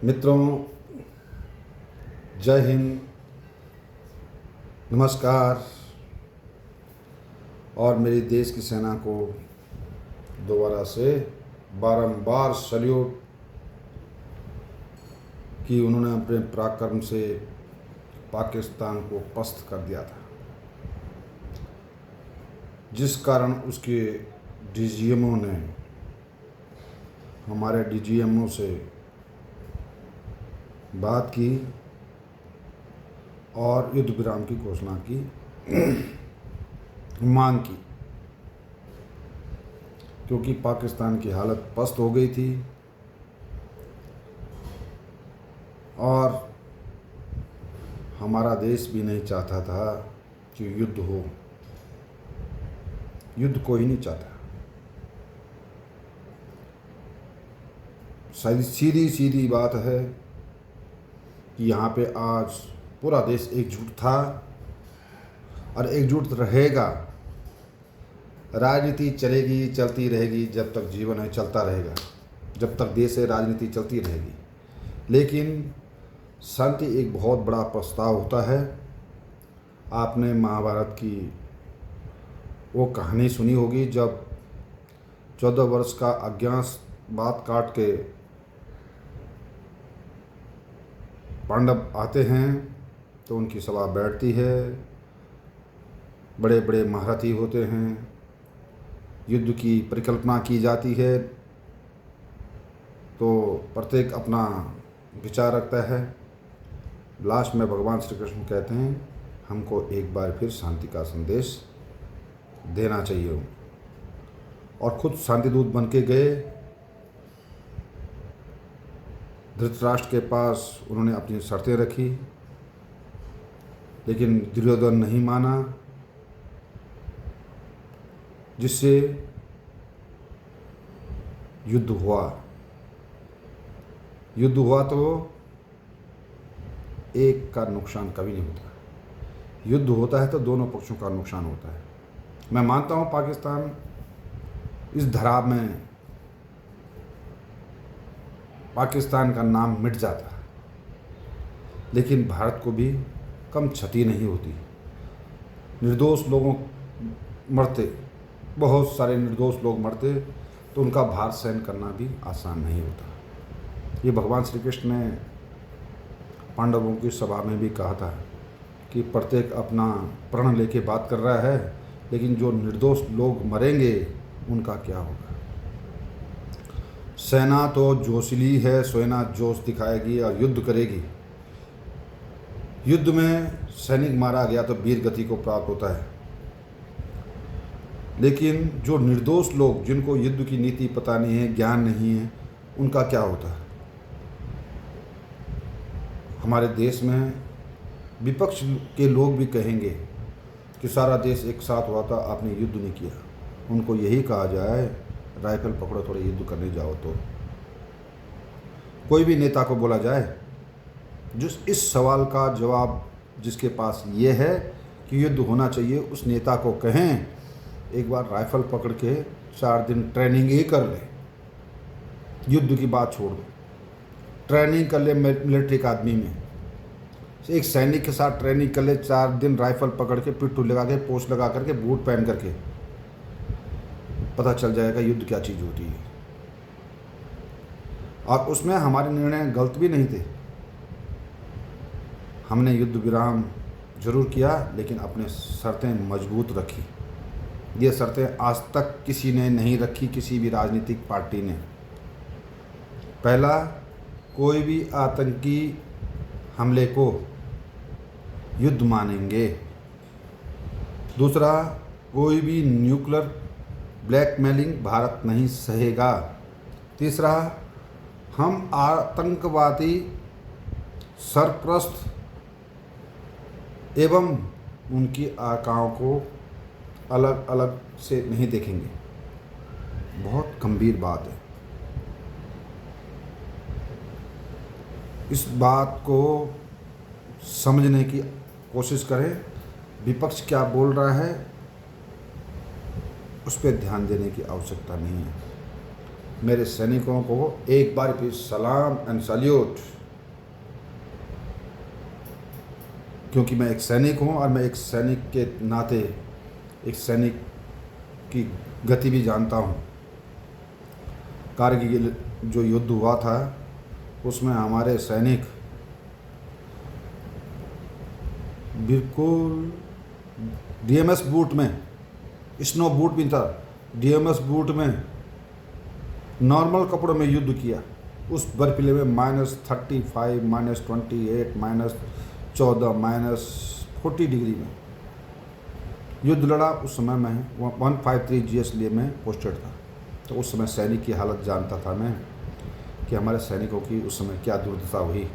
मित्रों, जय हिंद, नमस्कार। और मेरी देश की सेना को दोबारा से बारंबार सल्यूट कि उन्होंने अपने पराक्रम से पाकिस्तान को पस्त कर दिया था, जिस कारण उसके डीजीएमओ ने हमारे डीजीएमओ से बात की और युद्ध विराम की घोषणा की, मांग की, क्योंकि पाकिस्तान की हालत पस्त हो गई थी और हमारा देश भी नहीं चाहता था कि युद्ध हो। युद्ध कोई नहीं चाहता। सीधी सीधी बात है कि यहाँ पे आज पूरा देश एकजुट था और एकजुट रहेगा। राजनीति चलेगी, चलती रहेगी, जब तक जीवन है चलता रहेगा, जब तक देश है राजनीति चलती रहेगी। लेकिन शांति एक बहुत बड़ा प्रस्ताव होता है। आपने महाभारत की वो कहानी सुनी होगी, जब 14 वर्ष का अज्ञातवास काट के पांडव आते हैं तो उनकी सभा बैठती है। बड़े बड़े महारथी होते हैं, युद्ध की परिकल्पना की जाती है, तो प्रत्येक अपना विचार रखता है। लास्ट में भगवान श्री कृष्ण कहते हैं हमको एक बार फिर शांति का संदेश देना चाहिए, और खुद शांति दूत बन के गए। धृतराष्ट्र के पास उन्होंने अपनी शर्तें रखी, लेकिन दुर्योधन नहीं माना, जिससे युद्ध हुआ। युद्ध हुआ तो एक का नुकसान कभी नहीं होता। युद्ध होता है तो दोनों पक्षों का नुकसान होता है। मैं मानता हूँ पाकिस्तान इस धरा में पाकिस्तान का नाम मिट जाता, लेकिन भारत को भी कम क्षति नहीं होती। निर्दोष लोगों मरते, बहुत सारे निर्दोष लोग मरते, तो उनका भार सहन करना भी आसान नहीं होता। ये भगवान श्री कृष्ण ने पांडवों की सभा में भी कहा था कि प्रत्येक अपना प्रण लेके बात कर रहा है, लेकिन जो निर्दोष लोग मरेंगे उनका क्या होगा। सेना तो जोशीली है, सेना जोश दिखाएगी और युद्ध करेगी। युद्ध में सैनिक मारा गया तो वीर गति को प्राप्त होता है, लेकिन जो निर्दोष लोग, जिनको युद्ध की नीति पता नहीं है, ज्ञान नहीं है, उनका क्या होता है। हमारे देश में विपक्ष के लोग भी कहेंगे कि सारा देश एक साथ हुआ था, आपने युद्ध नहीं किया। उनको यही कहा जाए राइफल पकड़ो, थोड़े युद्ध करने जाओ। तो कोई भी नेता को बोला जाए, जो इस सवाल का जवाब जिसके पास ये है कि युद्ध होना चाहिए, उस नेता को कहें एक बार राइफल पकड़ के 4 दिन ट्रेनिंग ही कर ले। युद्ध की बात छोड़ दो, ट्रेनिंग कर ले। मिलिट्री अकादमी में एक सैनिक के साथ ट्रेनिंग कर ले, 4 दिन राइफल पकड़ के, पिट्ठू लगा के, पोस्ट लगा करके, बूट पहन करके, पता चल जाएगा युद्ध क्या चीज़ होती है। और उसमें हमारे निर्णय गलत भी नहीं थे। हमने युद्ध विराम जरूर किया, लेकिन अपने शर्तें मजबूत रखी। ये शर्तें आज तक किसी ने नहीं रखी, किसी भी राजनीतिक पार्टी ने। पहला, कोई भी आतंकी हमले को युद्ध मानेंगे। दूसरा, कोई भी न्यूक्लियर ब्लैकमेलिंग भारत नहीं सहेगा। तीसरा, हम आतंकवादी सरप्रस्त एवं उनकी आकाओं को अलग अलग से नहीं देखेंगे। बहुत गंभीर बात है। इस बात को समझने की कोशिश करें। विपक्ष क्या बोल रहा है उस पर ध्यान देने की आवश्यकता नहीं है। मेरे सैनिकों को एक बार फिर सलाम एंड सल्यूट, क्योंकि मैं एक सैनिक हूँ और मैं एक सैनिक के नाते एक सैनिक की गति भी जानता हूँ। कारगिल जो युद्ध हुआ था उसमें हमारे सैनिक बिल्कुल डीएमएस बूट में, स्नो बूट भी था, डीएमएस बूट में नॉर्मल कपड़ों में युद्ध किया उस बर्फीले में -35, -28, -14, -40 डिग्री में युद्ध लड़ा। उस समय मैं 153 GS लिए मैं पोस्टेड था, तो उस समय सैनिक की हालत जानता था मैं कि हमारे सैनिकों की उस समय क्या दुर्दशा हुई।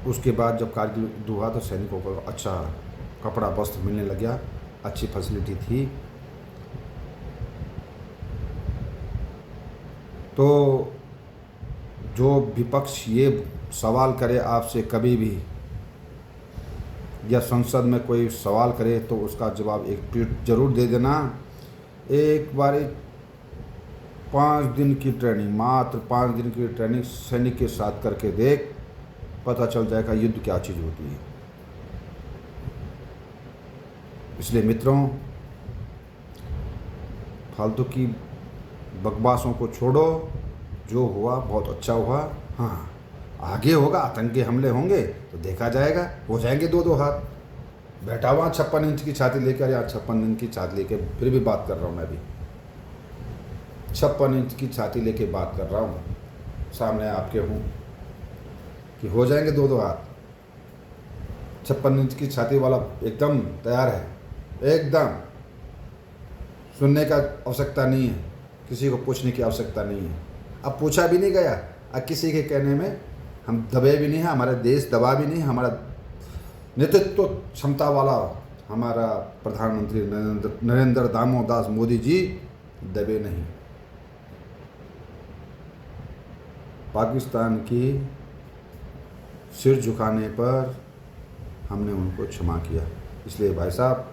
उसके बाद जब कारगिल युद्ध हुआ तो सैनिकों को अच्छा कपड़ा वस्त्र मिलने लग गया, अच्छी फैसिलिटी थी। तो जो विपक्ष ये सवाल करे आपसे कभी भी, या संसद में कोई सवाल करे, तो उसका जवाब एक ट्वीट जरूर दे देना। एक बार 5 दिन की ट्रेनिंग, मात्र 5 दिन की ट्रेनिंग सैनिक के साथ करके देख, पता चल जाएगा युद्ध क्या चीज़ होती है। इसलिए मित्रों, फालतू की बकवासों को छोड़ो। जो हुआ बहुत अच्छा हुआ। हाँ, आगे होगा, आतंकी हमले होंगे तो देखा जाएगा, हो जाएंगे 2-2 हाथ। बैठा हुआ 56 इंच की छाती लेकर, या 56 इंच की छाती लेके फिर भी बात कर रहा हूँ। मैं भी 56 इंच की छाती लेके बात कर रहा हूँ, सामने आपके हूँ कि हो जाएंगे 2-2 हाथ। 56 इंच की छाती वाला एकदम तैयार है, एकदम सुनने का आवश्यकता नहीं है, किसी को पूछने की आवश्यकता नहीं है। अब पूछा भी नहीं गया, अब किसी के कहने में हम दबे भी नहीं हैं, हमारा देश दबा भी नहीं, हमारा नेतृत्व क्षमता वाला हमारा प्रधानमंत्री नरेंद्र दामोदास मोदी जी दबे नहीं। पाकिस्तान की सिर झुकाने पर हमने उनको क्षमा किया। इसलिए भाई साहब,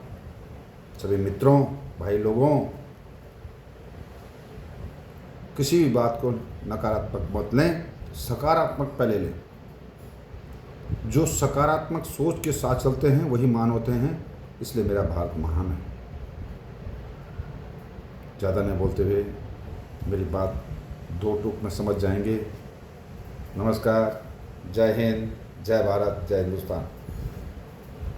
सभी मित्रों, भाई लोगों, किसी भी बात को नकारात्मक मत लें, सकारात्मक पहले लें। जो सकारात्मक सोच के साथ चलते हैं वही मान होते हैं। इसलिए मेरा भारत महान है। ज़्यादा नहीं बोलते हुए मेरी बात 2 टूक में समझ जाएंगे। नमस्कार, जय हिंद, जय भारत, जय हिंदुस्तान।